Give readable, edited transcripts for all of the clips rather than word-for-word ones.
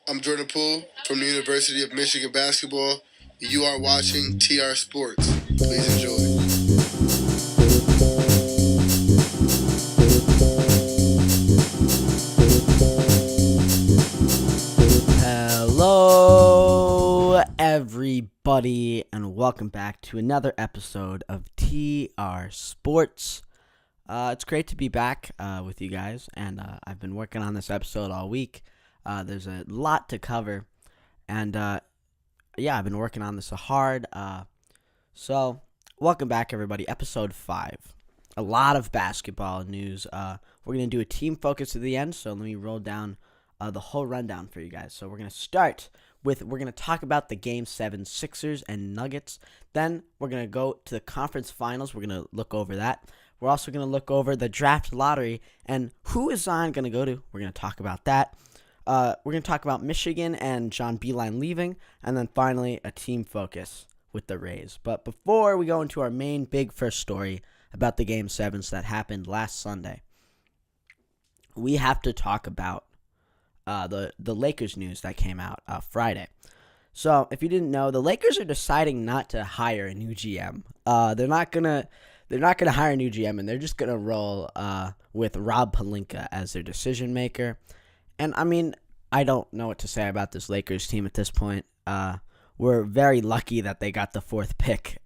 I'm Jordan Poole from the University of Michigan Basketball. You are watching TR Sports. Please enjoy. Hello, everybody, and welcome back to another episode of TR Sports. It's great to be back with you guys, and I've been working on this episode all week. There's a lot to cover, and I've been working on this hard. So, welcome back, everybody. Episode 5. A lot of basketball news. We're going to do a team focus at the end, so let me roll down the whole rundown for you guys. So we're going to start with, we're going to talk about the Game 7 Sixers and Nuggets. Then we're going to go to the conference finals. We're going to look over that. We're also going to look over the draft lottery and who is Zion going to go to. We're going to talk about that. We're going to talk about Michigan and John Beilein leaving. And then finally, a team focus with the Rays. But before we go into our main big first story about the Game 7s that happened last Sunday, we have to talk about the Lakers news that came out Friday. So if you didn't know, the Lakers are deciding not to hire a new GM. They're not gonna hire a new GM, and they're just gonna roll with Rob Pelinka as their decision maker. And I mean, I don't know what to say about this Lakers team at this point. We're very lucky that they got the 4th pick.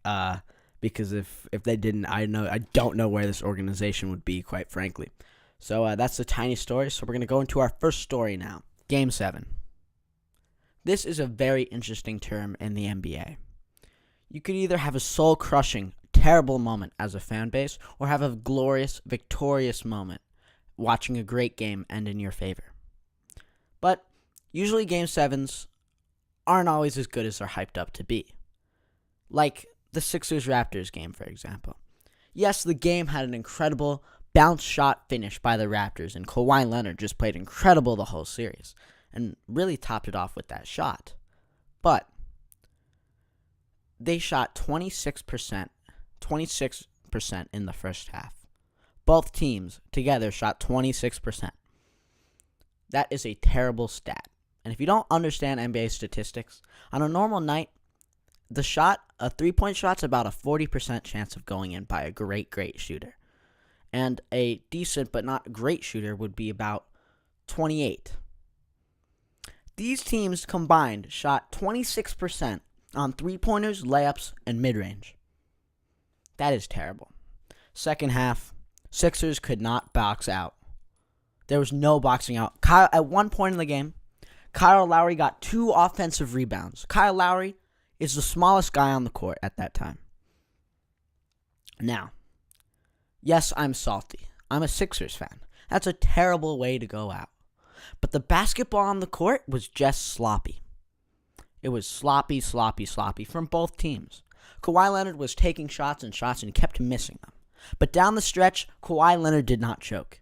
Because if they didn't, I don't know where this organization would be, quite frankly. So that's a tiny story. So we're going to go into our first story now. Game 7. This is a very interesting term in the NBA. You could either have a soul-crushing, terrible moment as a fan base, or have a glorious, victorious moment watching a great game end in your favor. But usually Game 7s aren't always as good as they're hyped up to be. Like the Sixers-Raptors game, for example. Yes, the game had an incredible bounce shot finish by the Raptors, and Kawhi Leonard just played incredible the whole series and really topped it off with that shot. But they shot 26% in the first half. Both teams together shot 26%. That is a terrible stat. And if you don't understand NBA statistics, on a normal night, a 3-point shot's about a 40% chance of going in by a great shooter. And a decent but not great shooter would be about 28. These teams combined shot 26% on 3-pointers, layups, and mid-range. That is terrible. Second half, Sixers could not box out. There was no boxing out. At one point in the game, Kyle Lowry got 2 offensive rebounds. Kyle Lowry is the smallest guy on the court at that time. Now, yes, I'm salty. I'm a Sixers fan. That's a terrible way to go out. But the basketball on the court was just sloppy. It was sloppy from both teams. Kawhi Leonard was taking shots and kept missing them. But down the stretch, Kawhi Leonard did not choke.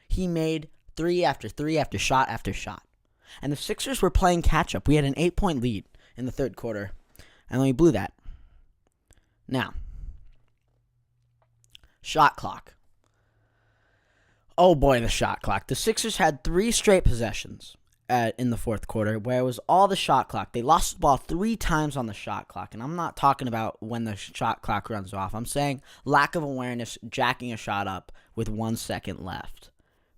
He made 3 after shot after shot. And the Sixers were playing catch-up. We had an 8-point lead in the third quarter, and we blew that. Now, shot clock. Oh boy, the shot clock. The Sixers had 3 straight possessions in the fourth quarter where it was all the shot clock. They lost the ball 3 times on the shot clock, and I'm not talking about when the shot clock runs off. I'm saying lack of awareness, jacking a shot up with 1 second left.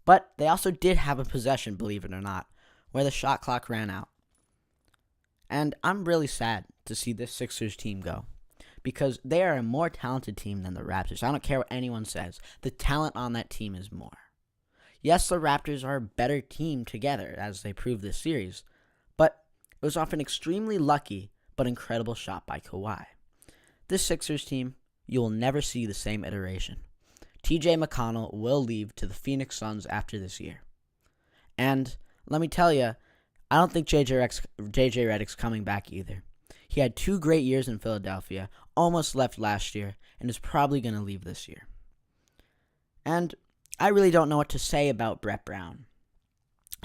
But they also did have a possession, believe it or not, where the shot clock ran out. And I'm really sad to see this Sixers team go, because they are a more talented team than the Raptors. I don't care what anyone says. The talent on that team is more. Yes, the Raptors are a better team together, as they proved this series, but it was off an extremely lucky but incredible shot by Kawhi. This Sixers team, you will never see the same iteration. TJ McConnell will leave to the Phoenix Suns after this year. And let me tell you, I don't think JJ Redick's coming back either. He had 2 great years in Philadelphia, almost left last year, and is probably going to leave this year. And I really don't know what to say about Brett Brown.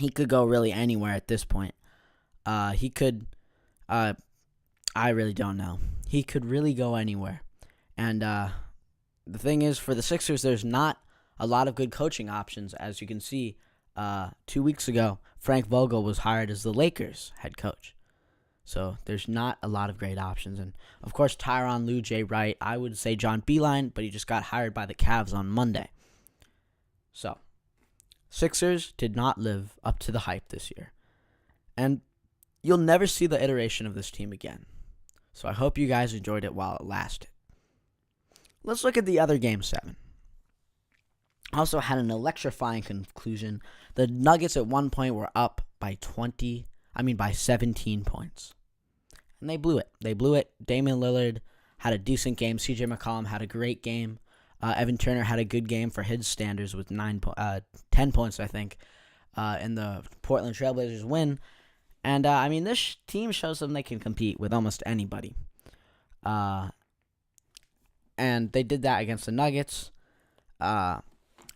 He could go really anywhere at this point. I really don't know. He could really go anywhere. And the thing is, for the Sixers, there's not a lot of good coaching options, as you can see. 2 weeks ago, Frank Vogel was hired as the Lakers head coach. So there's not a lot of great options. And, of course, Tyronn Lue, Jay Wright. I would say John Beilein, but he just got hired by the Cavs on Monday. So, Sixers did not live up to the hype this year. And you'll never see the iteration of this team again. So I hope you guys enjoyed it while it lasted. Let's look at the other Game 7. Also had an electrifying conclusion. The Nuggets at one point were up by 17 points. And they blew it. Damian Lillard had a decent game. CJ McCollum had a great game. Evan Turner had a good game for his standards with 10 points, I think, in the Portland Trailblazers win. And, this team shows them they can compete with almost anybody. And they did that against the Nuggets. And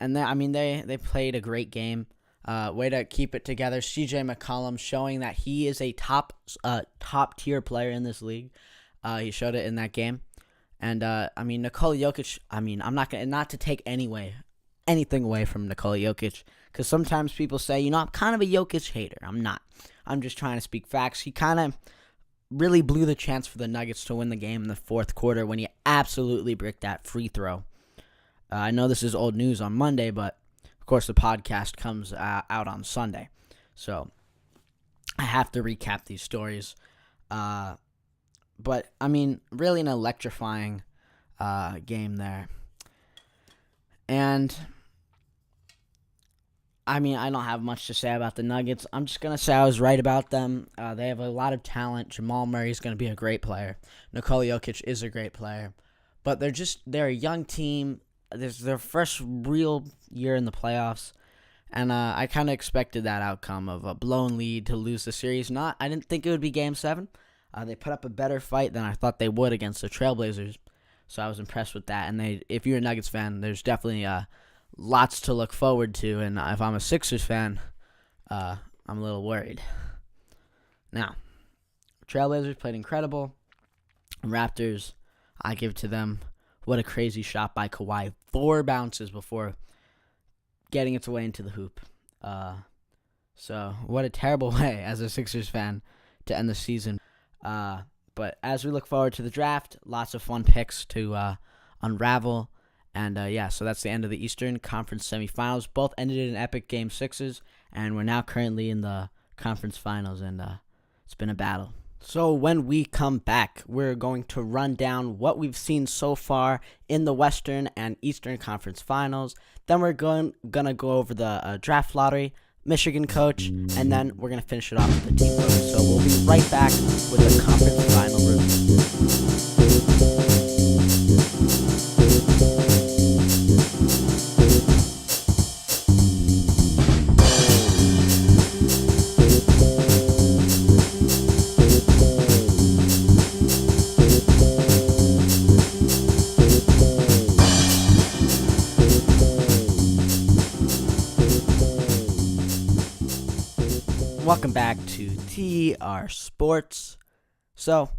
they played a great game. Way to keep it together. CJ McCollum showing that he is a top tier player in this league. He showed it in that game. And Nikola Jokic. I'm not to take anything away from Nikola Jokic, because sometimes people say, I'm kind of a Jokic hater. I'm not. I'm just trying to speak facts. He kind of really blew the chance for the Nuggets to win the game in the fourth quarter when he absolutely bricked that free throw. I know this is old news on Monday, but of course the podcast comes out on Sunday. So I have to recap these stories. But, really an electrifying game there. And, I don't have much to say about the Nuggets. I'm just going to say I was right about them. They have a lot of talent. Jamal Murray is going to be a great player. Nikola Jokic is a great player. But they're a young team. This is their first real year in the playoffs. And I kind of expected that outcome of a blown lead to lose the series. I didn't think it would be Game 7. They put up a better fight than I thought they would against the Trailblazers. So I was impressed with that. And if you're a Nuggets fan, there's definitely lots to look forward to. And if I'm a Sixers fan, I'm a little worried. Now, Trailblazers played incredible. Raptors, I give to them. What a crazy shot by Kawhi. 4 bounces before getting its way into the hoop. So what a terrible way as a Sixers fan to end the season. But as we look forward to the draft, lots of fun picks to unravel. And, so that's the end of the Eastern Conference semifinals. Both ended in epic Game 6s, and we're now currently in the conference finals, and it's been a battle. So when we come back, we're going to run down what we've seen so far in the Western and Eastern Conference finals. Then we're going to go over the draft lottery, Michigan coach, and then we're going to finish it off with the team coach. So we'll be right back with the conference final review. Welcome back to TR Sports. So,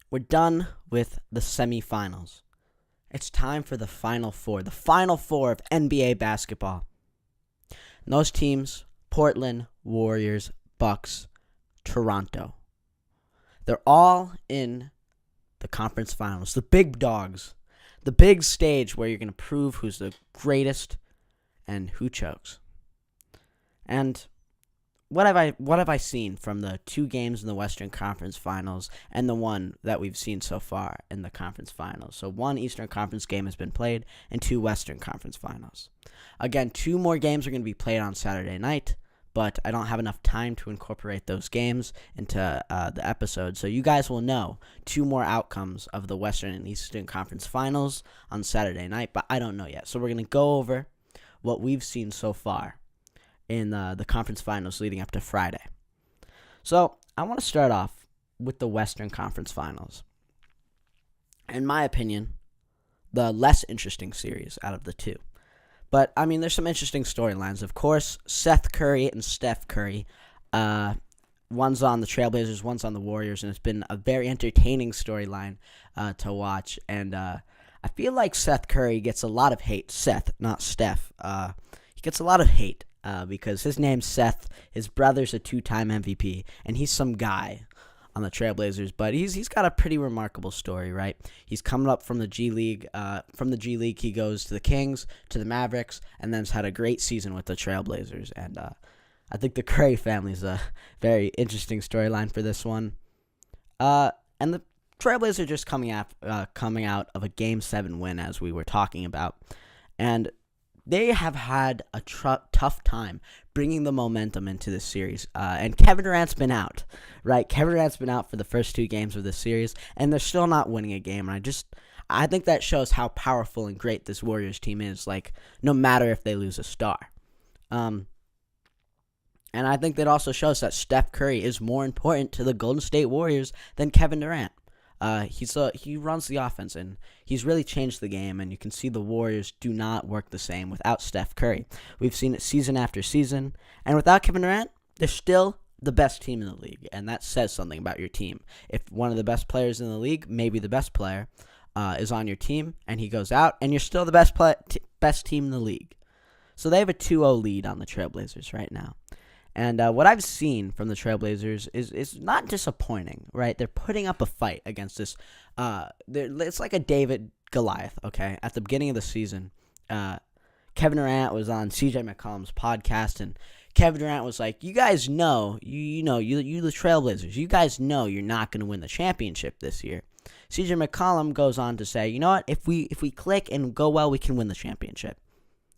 we're done with the semifinals. It's time for the Final Four. The Final Four of NBA basketball. And those teams, Portland, Warriors, Bucks, Toronto. They're all in the conference finals. The big dogs. The big stage where you're going to prove who's the greatest and who chokes. And what have I seen from the 2 games in the Western Conference Finals and the one that we've seen so far in the Conference Finals? So 1 Eastern Conference game has been played and 2 Western Conference Finals. Again, 2 more games are going to be played on Saturday night, but I don't have enough time to incorporate those games into the episode. So you guys will know 2 more outcomes of the Western and Eastern Conference Finals on Saturday night, but I don't know yet. So we're going to go over what we've seen so far in the conference finals leading up to Friday. So I want to start off with the Western Conference Finals. In my opinion, the less interesting series out of the 2. But, there's some interesting storylines. Of course, Seth Curry and Steph Curry. One's on the Trailblazers, one's on the Warriors, and it's been a very entertaining storyline to watch. And I feel like Seth Curry gets a lot of hate. Seth, not Steph. He gets a lot of hate because his name's Seth. His brother's a 2-time MVP, and he's some guy on the Trailblazers. But he's got a pretty remarkable story, right? He's coming up from the G League. From the G League, he goes to the Kings, to the Mavericks, and then's had a great season with the Trailblazers. And I think the Curry family is a very interesting storyline for this one. And the Trailblazers just coming out of a Game 7 win, as we were talking about. And they have had a tough time bringing the momentum into this series. And Kevin Durant's been out, right? Kevin Durant's been out for the first 2 games of this series, and they're still not winning a game. And I think that shows how powerful and great this Warriors team is, like, no matter if they lose a star. And I think that also shows that Steph Curry is more important to the Golden State Warriors than Kevin Durant. He runs the offense, and he's really changed the game, and you can see the Warriors do not work the same without Steph Curry. We've seen it season after season, and without Kevin Durant, they're still the best team in the league, and that says something about your team. If one of the best players in the league, maybe the best player, is on your team, and he goes out, and you're still the best team in the league. So they have a 2-0 lead on the Trailblazers right now. And what I've seen from the Trailblazers is not disappointing, right? They're putting up a fight against this. It's like a David Goliath, okay? At the beginning of the season, Kevin Durant was on CJ McCollum's podcast, and Kevin Durant was like, you guys know, you the Trailblazers, you guys know you're not going to win the championship this year. CJ McCollum goes on to say, you know what, if we click and go well, we can win the championship.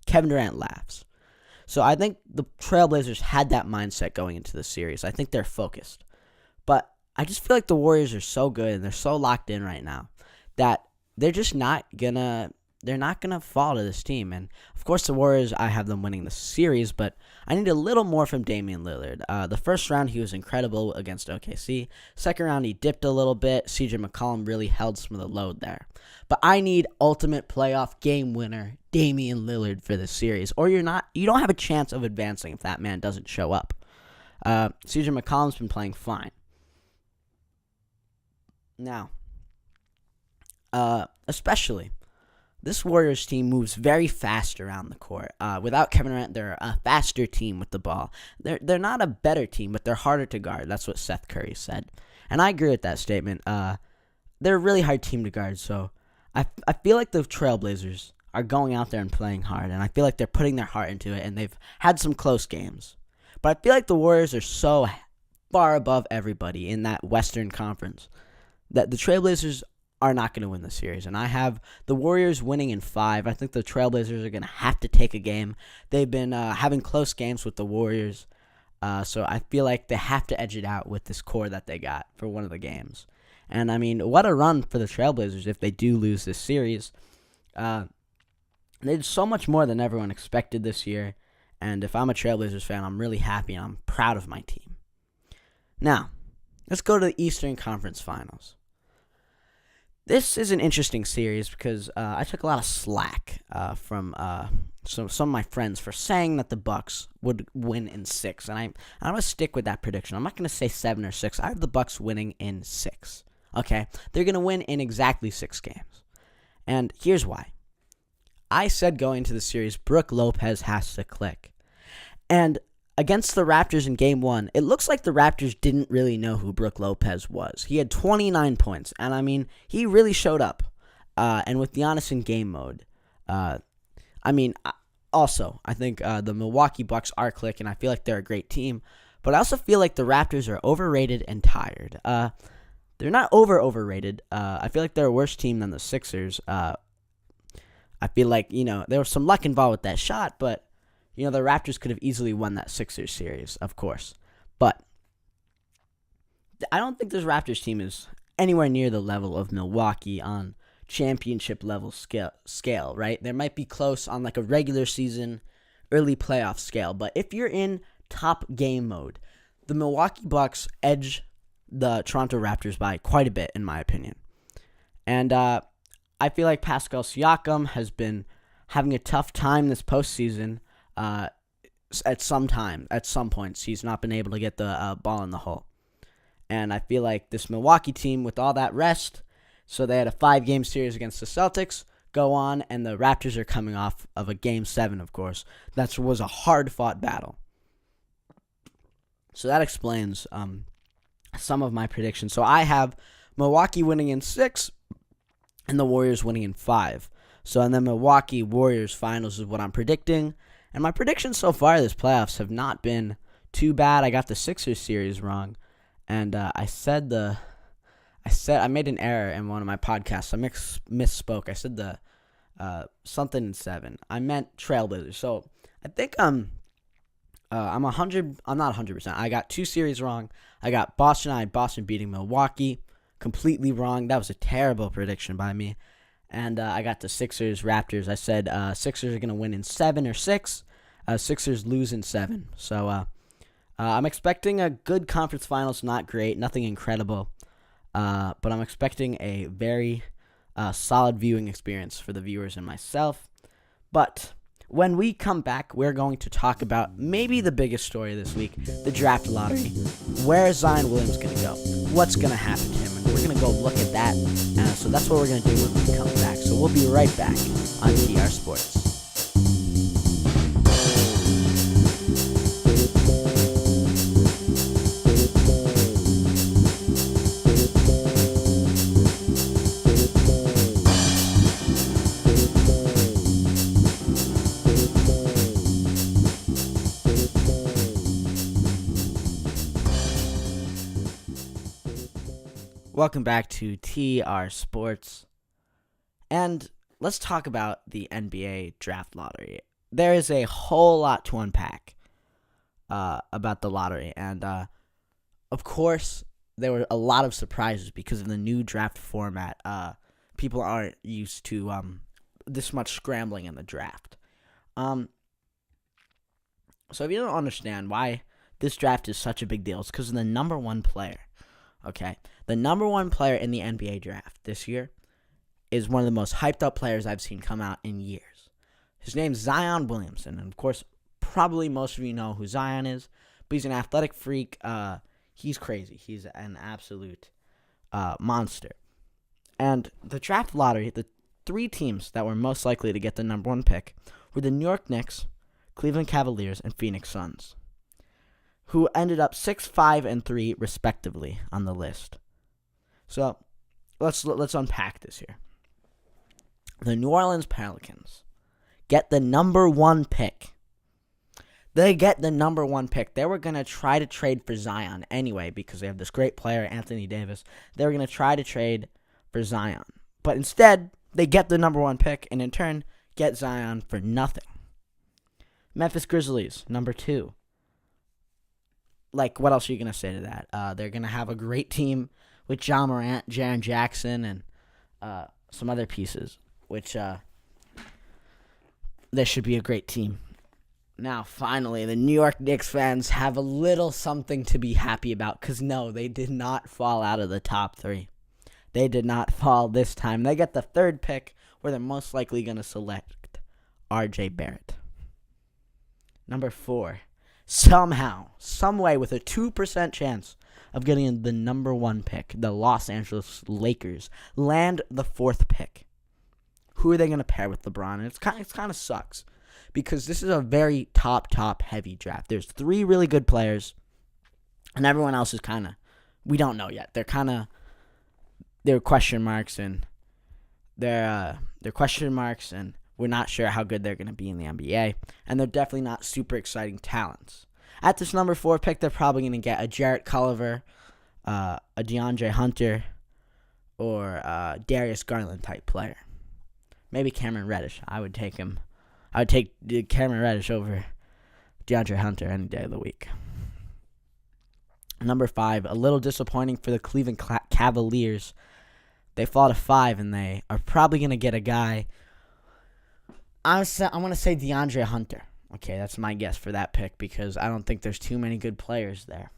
Kevin Durant laughs. So I think the Trailblazers had that mindset going into the series. I think they're focused. But I just feel like the Warriors are so good and they're so locked in right now that they're just not gonna fall to this team. And of course the Warriors, I have them winning the series, but I need a little more from Damian Lillard. The first round he was incredible against OKC. Second round he dipped a little bit. CJ McCollum really held some of the load there. But I need ultimate playoff game winner Damian Lillard for this series, or you don't have a chance of advancing if that man doesn't show up. CJ McCollum's been playing fine. Now, especially, this Warriors team moves very fast around the court. Without Kevin Durant, they're a faster team with the ball. They're not a better team, but they're harder to guard. That's what Seth Curry said. And I agree with that statement. They're a really hard team to guard, so I feel like the Trailblazers are going out there and playing hard, and I feel like they're putting their heart into it, and they've had some close games. But I feel like the Warriors are so far above everybody in that Western Conference that the Trailblazers are not going to win the series. And I have the Warriors winning in 5. I think the Trailblazers are going to have to take a game. They've been having close games with the Warriors, so I feel like they have to edge it out with this core that they got for one of the games. And, I mean, what a run for the Trailblazers if they do lose this series. They did so much more than everyone expected this year. And if I'm a Trailblazers fan, I'm really happy and I'm proud of my team. Now, let's go to the Eastern Conference Finals. This is an interesting series because I took a lot of slack from some of my friends for saying that the Bucks would win in 6. And I'm going to stick with that prediction. I'm not going to say 7 or 6. I have the Bucks winning in 6. Okay? They're going to win in exactly 6 games. And here's why. I said going into the series, Brook Lopez has to click. And against the Raptors in Game 1, it looks like the Raptors didn't really know who Brook Lopez was. He had 29 points, and I mean, he really showed up. And with Giannis in game mode, I think the Milwaukee Bucks are clicking. I feel like they're a great team, but I also feel like the Raptors are overrated and tired. They're not overrated. I feel like they're a worse team than the Sixers. I feel like, there was some luck involved with that shot, but, the Raptors could have easily won that Sixers series, of course. But I don't think this Raptors team is anywhere near the level of Milwaukee on championship level scale, right? They might be close on like a regular season, early playoff scale. But if you're in top game mode, the Milwaukee Bucks edge the Toronto Raptors by quite a bit, in my opinion. And I feel like Pascal Siakam has been having a tough time this postseason. At some points, he's not been able to get the ball in the hole. And I feel like this Milwaukee team, with all that rest, so they had a 5-game series against the Celtics, go on, and the Raptors are coming off of a Game 7, of course. That was a hard-fought battle. So that explains some of my predictions. So I have Milwaukee winning in 6 and the Warriors winning in 5. So and the Milwaukee Warriors finals is what I'm predicting. And my predictions so far this playoffs have not been too bad. I got the Sixers series wrong. And I made an error in one of my podcasts. I misspoke. I said the something in 7. I meant Trailblazers. So I think I'm not 100%. I got 2 series wrong. I got Boston beating Milwaukee. Completely wrong. That was a terrible prediction by me. And I got the Sixers Raptors. I said Sixers are going to win in 7 or 6. Sixers lose in 7. So I'm expecting a good conference finals. Not great. Nothing incredible. But I'm expecting a very solid viewing experience for the viewers and myself. But when we come back, we're going to talk about maybe the biggest story this week, the draft lottery. Where is Zion Williams going to go? What's going to happen to him? And we're going to go look at that. So that's what we're going to do when we come back. So we'll be right back on TR Sports. Welcome back to TR Sports, and let's talk about the NBA draft lottery. There is a whole lot to unpack about the lottery, and of course, there were a lot of surprises because of the new draft format. People aren't used to this much scrambling in the draft. So if you don't understand why this draft is such a big deal, it's because of the number one player. Okay, the number one player in the NBA draft this year is one of the most hyped up players I've seen come out in years. His name's Zion Williamson, and of course, probably most of you know who Zion is, but he's an athletic freak. He's crazy. He's an absolute monster. And the draft lottery, the 3 teams that were most likely to get the number one pick were the New York Knicks, Cleveland Cavaliers, and Phoenix Suns, who ended up 6, 5, and 3 respectively on the list. So let's unpack this here. The New Orleans Pelicans get the number one pick. They get the number one pick. They were going to try to trade for Zion anyway because they have this great player, Anthony Davis. They were going to try to trade for Zion. But instead, they get the number one pick and in turn get Zion for nothing. Memphis Grizzlies, number 2. Like, what else are you going to say to that? They're going to have a great team with John Morant, Jaren Jackson, and some other pieces, which this should be a great team. Now, finally, the New York Knicks fans have a little something to be happy about, because no, they did not fall out of the top 3. They did not fall this time. They get the 3rd pick, where they're most likely going to select R.J. Barrett. Number 4. Somehow, someway, with a 2% chance of getting the number one pick, the Los Angeles Lakers land the 4th pick. Who are they going to pair with LeBron? And it's kind of sucks because this is a very top heavy draft. There's 3 really good players, and everyone else is we don't know yet. They're question marks, and they're question marks, and we're not sure how good they're going to be in the NBA, and they're definitely not super exciting talents. At this number 4 pick, they're probably going to get a Jarrett Culver, a DeAndre Hunter, or a Darius Garland type player. Maybe Cameron Reddish. I would take him. I would take Cameron Reddish over DeAndre Hunter any day of the week. Number 5, a little disappointing for the Cleveland Cavaliers. They fall to 5, and they are probably going to get a guy. I'm going to say DeAndre Hunter. Okay, that's my guess for that pick because I don't think there's too many good players there.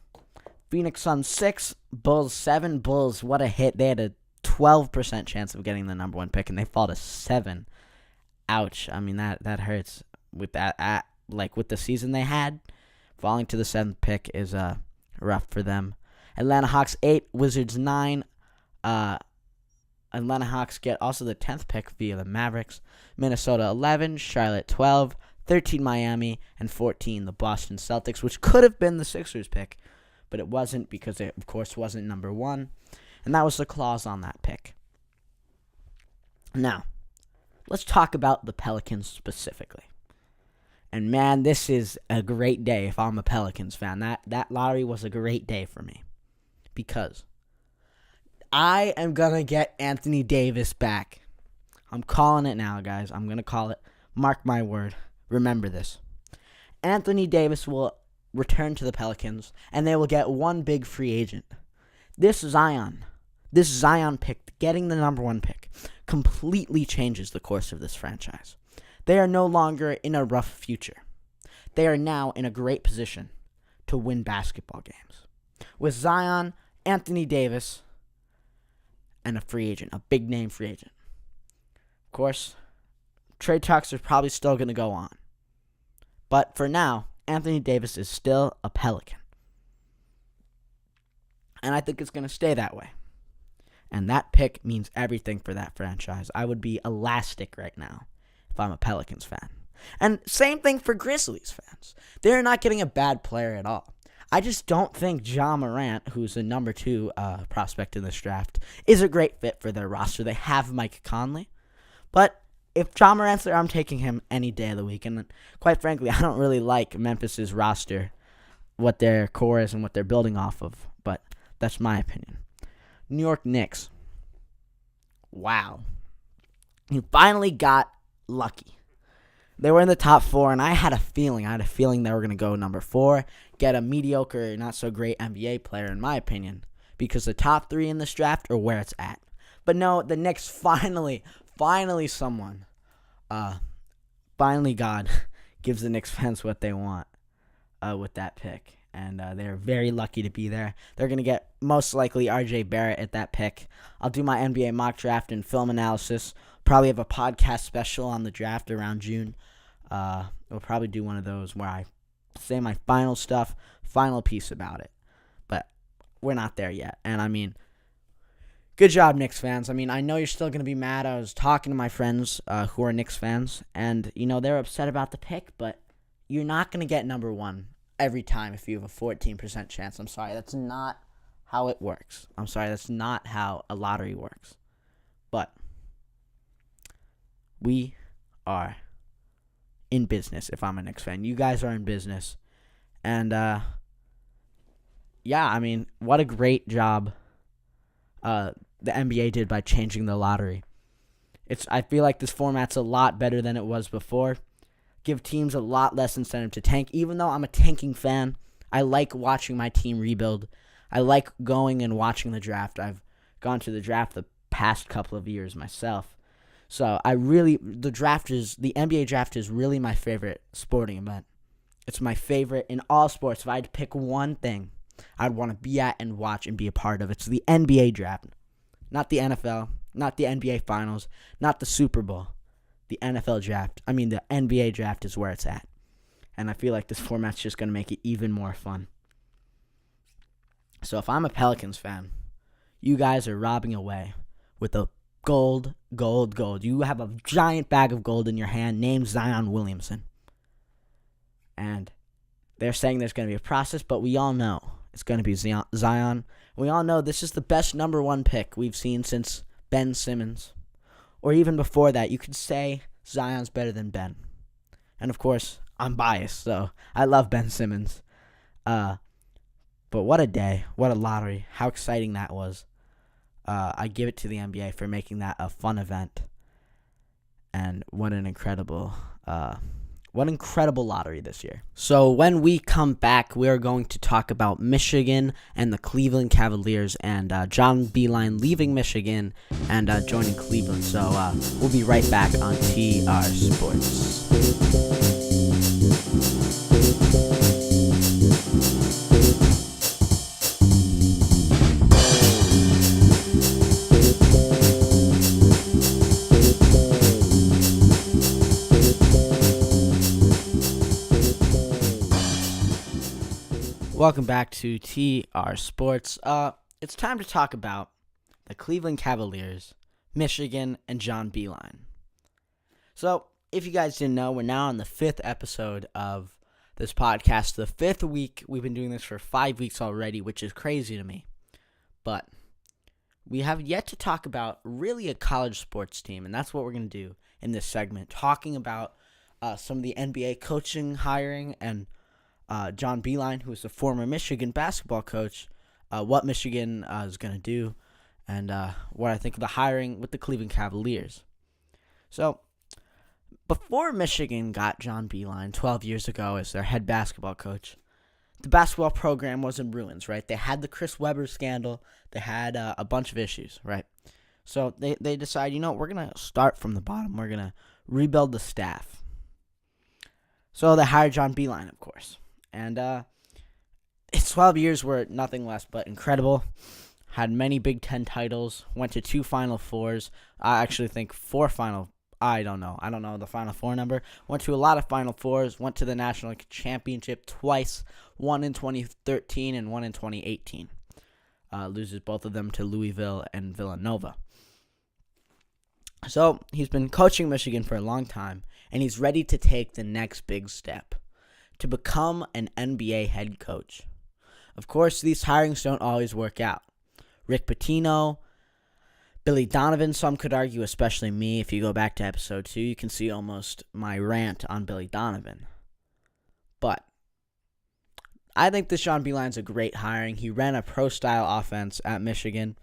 Phoenix Suns 6, Bulls 7. Bulls, what a hit. They had a 12% chance of getting the number one pick, and they fall to 7. Ouch. I mean, that hurts. With that, with the season they had, falling to the 7th pick is rough for them. Atlanta Hawks 8, Wizards 9. Atlanta Hawks get also the 10th pick via the Mavericks. Minnesota 11, Charlotte 12, 13 Miami, and 14 the Boston Celtics, which could have been the Sixers pick, but it wasn't because it, of course, wasn't number 1. And that was the clause on that pick. Now, let's talk about the Pelicans specifically. And man, this is a great day if I'm a Pelicans fan. That lottery was a great day for me. Because I am going to get Anthony Davis back. I'm calling it now, guys. I'm going to call it. Mark my word. Remember this. Anthony Davis will return to the Pelicans, and they will get one big free agent. This Zion pick, getting the number 1 pick, completely changes the course of this franchise. They are no longer in a rough future. They are now in a great position to win basketball games. With Zion, Anthony Davis, and a free agent, a big-name free agent. Of course, trade talks are probably still going to go on. But for now, Anthony Davis is still a Pelican. And I think it's going to stay that way. And that pick means everything for that franchise. I would be elastic right now if I'm a Pelicans fan. And same thing for Grizzlies fans. They're not getting a bad player at all. I just don't think Ja Morant, who's the number 2 prospect in this draft, is a great fit for their roster. They have Mike Conley. But if Ja Morant's there, I'm taking him any day of the week. And quite frankly, I don't really like Memphis's roster, what their core is and what they're building off of. But that's my opinion. New York Knicks. Wow. You finally got lucky. They were in the top 4, and I had a feeling they were going to go number 4, get a mediocre, not so great NBA player, in my opinion, because the top 3 in this draft are where it's at. But no, the Knicks finally someone, finally God gives the Knicks fans what they want with that pick. And they're very lucky to be there. They're going to get most likely R.J. Barrett at that pick. I'll do my NBA mock draft and film analysis. Probably have a podcast special on the draft around June. We'll probably do one of those where I say my final piece about it. But we're not there yet. And I mean, good job, Knicks fans. I mean, I know you're still going to be mad. I was talking to my friends who are Knicks fans, and, they're upset about the pick, but you're not going to get number 1 every time if you have a 14% chance. I'm sorry, that's not how it works. I'm sorry, that's not how a lottery works. But we are in business if I'm a Knicks fan. You guys are in business. And, what a great job the NBA did by changing the lottery. I feel like this format's a lot better than it was before. Give teams a lot less incentive to tank. Even though I'm a tanking fan, I like watching my team rebuild. I like going and watching the draft. I've gone to the draft the past couple of years myself. So the NBA draft is really my favorite sporting event. It's my favorite in all sports. If I had to pick one thing I'd want to be at and watch and be a part of, it's the NBA draft. Not the NFL, not the NBA Finals, not the Super Bowl. The NFL draft. The NBA draft is where it's at. And I feel like this format's just going to make it even more fun. So if I'm a Pelicans fan, you guys are robbing away with a gold. You have a giant bag of gold in your hand named Zion Williamson. And they're saying there's going to be a process, but we all know it's going to be Zion. We all know this is the best number 1 pick we've seen since Ben Simmons. Or even before that, you could say Zion's better than Ben. And of course, I'm biased, so I love Ben Simmons. But what a day. What a lottery. How exciting that was. I give it to the NBA for making that a fun event. And what an incredible lottery this year. So when we come back, we're going to talk about Michigan and the Cleveland Cavaliers and John Beilein leaving Michigan and joining Cleveland. So we'll be right back on TR Sports. Welcome back to TR Sports. It's time to talk about the Cleveland Cavaliers, Michigan, and John Beilein. So, if you guys didn't know, we're now on the 5th episode of this podcast. The 5th week. We've been doing this for 5 weeks already, which is crazy to me. But we have yet to talk about really a college sports team, and that's what we're going to do in this segment, talking about some of the NBA coaching hiring and John Beilein, who is a former Michigan basketball coach, what Michigan is going to do, and what I think of the hiring with the Cleveland Cavaliers. So, before Michigan got John Beilein 12 years ago as their head basketball coach, the basketball program was in ruins, right? They had the Chris Webber scandal. They had a bunch of issues, right? So they decide, we're going to start from the bottom. We're going to rebuild the staff. So they hired John Beilein, of course. And his 12 years were nothing less but incredible. Had many Big Ten titles. Went to 2 Final Fours. I actually think 4 Final. I don't know the Final Four number. Went to a lot of Final Fours. Went to the national championship twice. One in 2013 and one in 2018. Loses both of them to Louisville and Villanova. So he's been coaching Michigan for a long time, and he's ready to take the next big step to become an NBA head coach. Of course, these hirings don't always work out. Rick Pitino, Billy Donovan, some could argue, especially me. If you go back to episode 2, you can see almost my rant on Billy Donovan. But I think this John Beilein's a great hiring. He ran a pro-style offense at Michigan.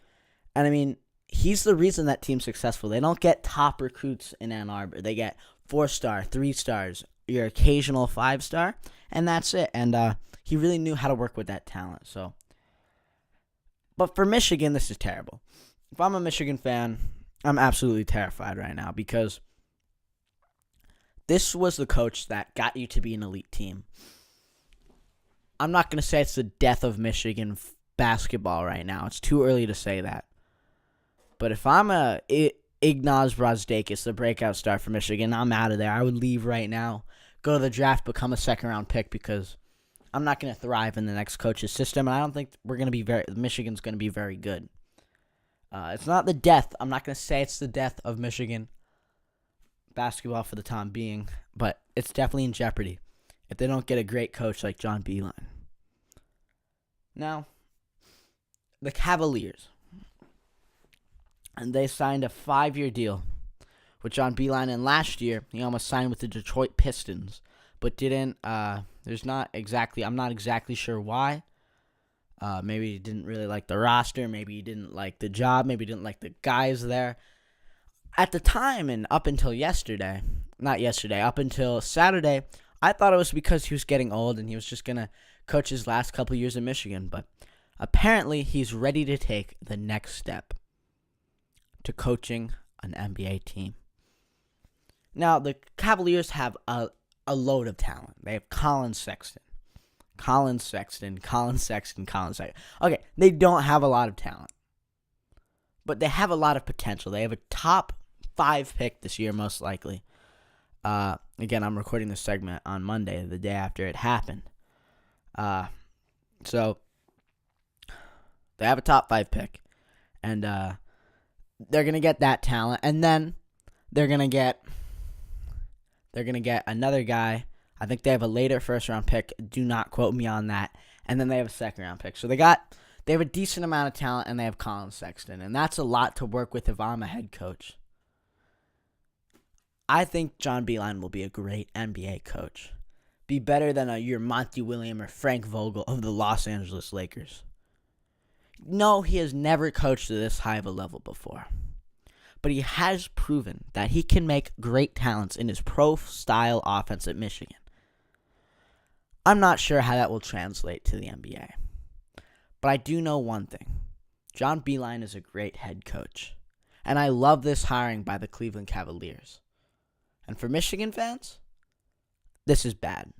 And, he's the reason that team's successful. They don't get top recruits in Ann Arbor. They get 4-star, 3 stars, your occasional 5-star, and that's it. And he really knew how to work with that talent. But for Michigan, this is terrible. If I'm a Michigan fan, I'm absolutely terrified right now because this was the coach that got you to be an elite team. I'm not going to say it's the death of Michigan basketball right now. It's too early to say that. But if I'm Ignaz Brazdeikis, the breakout star for Michigan, I'm out of there. I would leave right now, go to the draft, become a second-round pick because I'm not going to thrive in the next coach's system, and I don't think Michigan's going to be very good. It's not the death. I'm not going to say it's the death of Michigan basketball for the time being, but it's definitely in jeopardy if they don't get a great coach like John Beilein. Now, the Cavaliers. And they signed a 5-year deal with John Beilein, and last year he almost signed with the Detroit Pistons, but didn't. I'm not exactly sure why. Maybe he didn't really like the roster. Maybe he didn't like the job. Maybe he didn't like the guys there. At the time and up until up until Saturday, I thought it was because he was getting old and he was just going to coach his last couple years in Michigan. But apparently he's ready to take the next step to coaching an NBA team. Now, the Cavaliers have a load of talent. They have Colin Sexton. Okay, they don't have a lot of talent, but they have a lot of potential. They have a top 5 pick this year, most likely. Again, I'm recording this segment on Monday, the day after it happened. So they have a top 5 pick, and they're gonna get that talent, and then they're gonna get another guy. I think they have a later first-round pick. Do not quote me on that. And then they have a second-round pick. So they have a decent amount of talent, and they have Colin Sexton. And that's a lot to work with if I'm a head coach. I think John Beilein will be a great NBA coach. Be better than your Monty Williams or Frank Vogel of the Los Angeles Lakers. No, he has never coached to this high of a level before. But he has proven that he can make great talents in his pro-style offense at Michigan. I'm not sure how that will translate to the NBA. But I do know one thing. John Beilein is a great head coach. And I love this hiring by the Cleveland Cavaliers. And for Michigan fans, this is bad.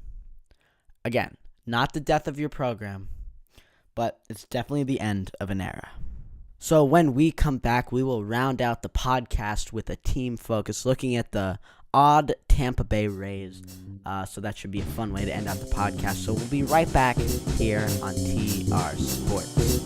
Again, not the death of your program, but it's definitely the end of an era. So when we come back, we will round out the podcast with a team focus, looking at the odd Tampa Bay Rays. So that should be a fun way to end out the podcast. So we'll be right back here on TR Sports.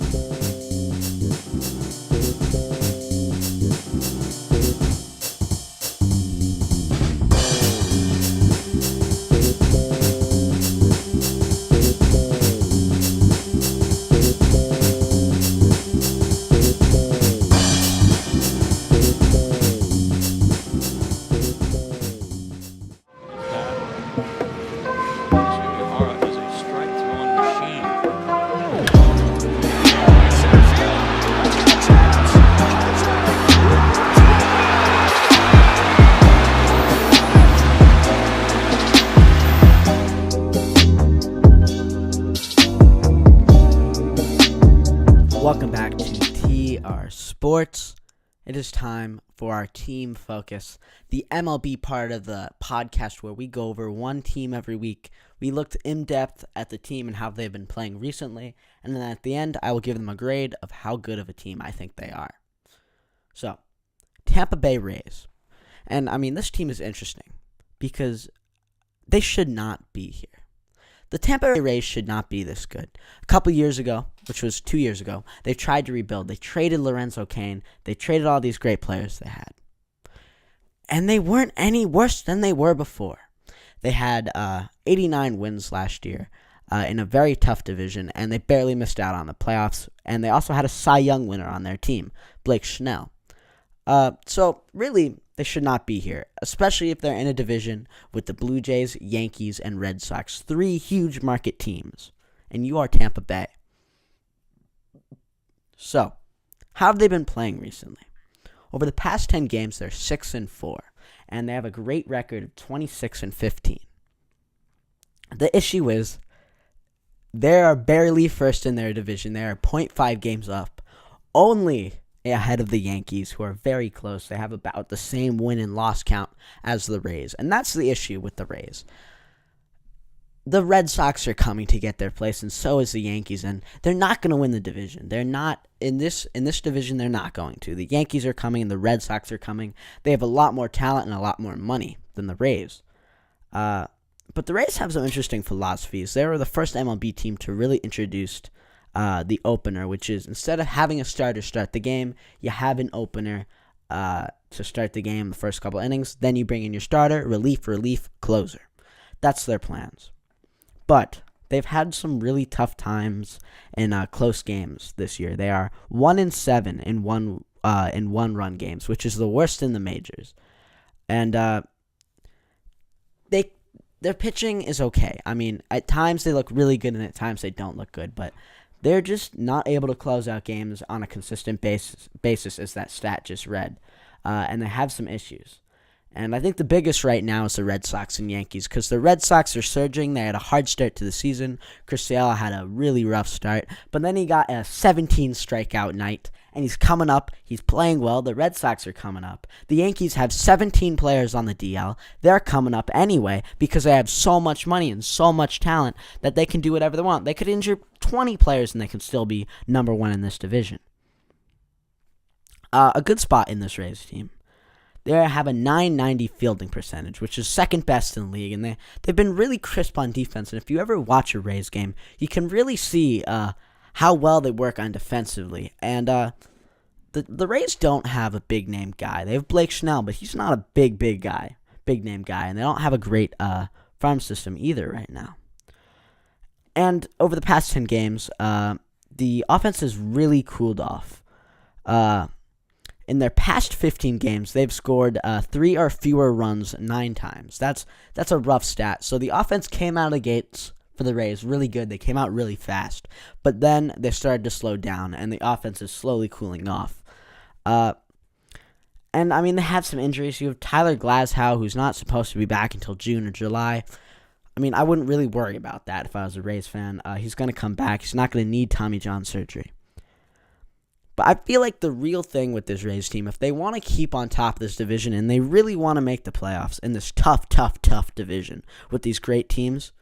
Welcome back to TR Sports. It is time for our team focus, the MLB part of the podcast where we go over one team every week. We looked in depth at the team and how they've been playing recently, and then at the end, I will give them a grade of how good of a team I think they are. So, Tampa Bay Rays. And this team is interesting because they should not be here. The Tampa Bay Rays should not be this good. A couple years ago, which was 2 years ago, they tried to rebuild. They traded Lorenzo Cain. They traded all these great players they had. And they weren't any worse than they were before. They had 89 wins last year in a very tough division, and they barely missed out on the playoffs. And they also had a Cy Young winner on their team, Blake Snell. So, really, they should not be here, especially if they're in a division with the Blue Jays, Yankees, and Red Sox, 3 huge market teams, and you are Tampa Bay. So, how have they been playing recently? Over the past 10 games, they're 6-4, and they have a great record of 26-15. The issue is, they are barely first in their division. They are 0.5 games up, only ahead of the Yankees, who are very close. They have about the same win and loss count as the Rays, and that's the issue with the Rays. The Red Sox are coming to get their place, and so is the Yankees, and they're not going to win the division. They're not in this division. They're not going to. The Yankees are coming, and the Red Sox are coming. They have a lot more talent and a lot more money than the Rays. But the Rays have some interesting philosophies. They were the first MLB team to really introduce the opener, which is instead of having a starter start the game, you have an opener to start the game the first couple innings. Then you bring in your starter, relief, closer. That's their plans. But they've had some really tough times in close games this year. They are 1-7 in one-run games, which is the worst in the majors. And their pitching is okay. At times they look really good, and at times they don't look good, but they're just not able to close out games on a consistent basis as that stat just read. And they have some issues. And I think the biggest right now is the Red Sox and Yankees, because the Red Sox are surging. They had a hard start to the season. Chris Sale had a really rough start, but then he got a 17 strikeout night, and he's coming up. He's playing well. The Red Sox are coming up. The Yankees have 17 players on the DL. They're coming up anyway because they have so much money and so much talent that they can do whatever they want. They could injure 20 players, and they can still be number one in this division. A good spot in this Rays team. They have a .990 fielding percentage, which is second best in the league, and they've been really crisp on defense. And if you ever watch a Rays game, you can really see how well they work on defensively. And the Rays don't have a big-name guy. They have Blake Snell, but he's not a big-name guy, and they don't have a great farm system either right now. And over the past 10 games, the offense has really cooled off. In their past 15 games, they've scored 3 or fewer runs 9 times. That's a rough stat. So the offense came out of the gates for the Rays really good. They came out really fast. But then they started to slow down, and the offense is slowly cooling off. And they have some injuries. You have Tyler Glashow, who's not supposed to be back until June or July. I wouldn't really worry about that if I was a Rays fan. He's going to come back. He's not going to need Tommy John surgery. But I feel like the real thing with this Rays team, if they want to keep on top of this division and they really want to make the playoffs in this tough division with these great teams,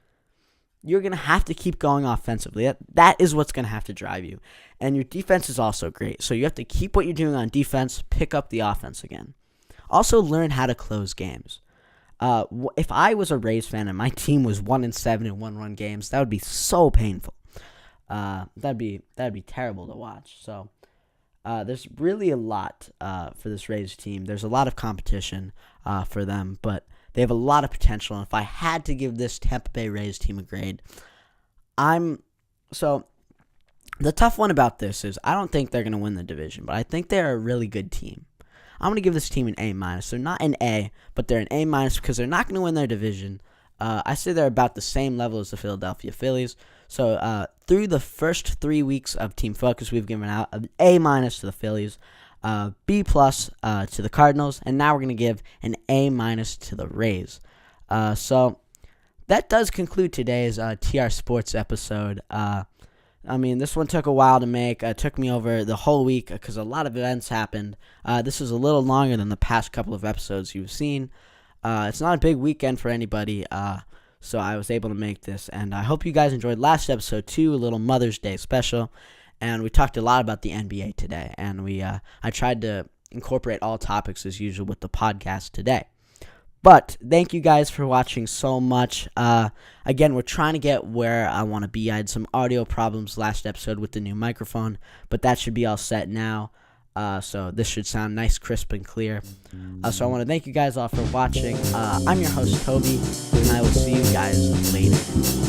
you're going to have to keep going offensively. That is what's going to have to drive you. And your defense is also great. So you have to keep what you're doing on defense, pick up the offense again. Also learn how to close games. If I was a Rays fan and my team was 1-7 in one-run games, that would be so painful. That'd be terrible to watch. So there's really a lot for this Rays team. There's a lot of competition for them, but they have a lot of potential. And if I had to give this Tampa Bay Rays team a grade, so the tough one about this is I don't think they're going to win the division, but I think they're a really good team. I'm going to give this team an A-. They're not an A, but they're an A- because they're not going to win their division. I say they're about the same level as the Philadelphia Phillies. So through the first 3 weeks of Team Focus, we've given out an A- to the Phillies, B+ to the Cardinals, and now we're going to give an A- to the Rays. So that does conclude today's TR Sports episode. I mean, this one took a while to make. It took me over the whole week because a lot of events happened. This is a little longer than the past couple of episodes you've seen. It's not a big weekend for anybody, so I was able to make this. And I hope you guys enjoyed last episode too, a little Mother's Day special. And we talked a lot about the NBA today. And I tried to incorporate all topics as usual with the podcast today. But thank you guys for watching so much. Again, we're trying to get where I want to be. I had some audio problems last episode with the new microphone, but that should be all set now. So this should sound nice, crisp, and clear. So I want to thank you guys all for watching. I'm your host, Toby, and I will see you guys later.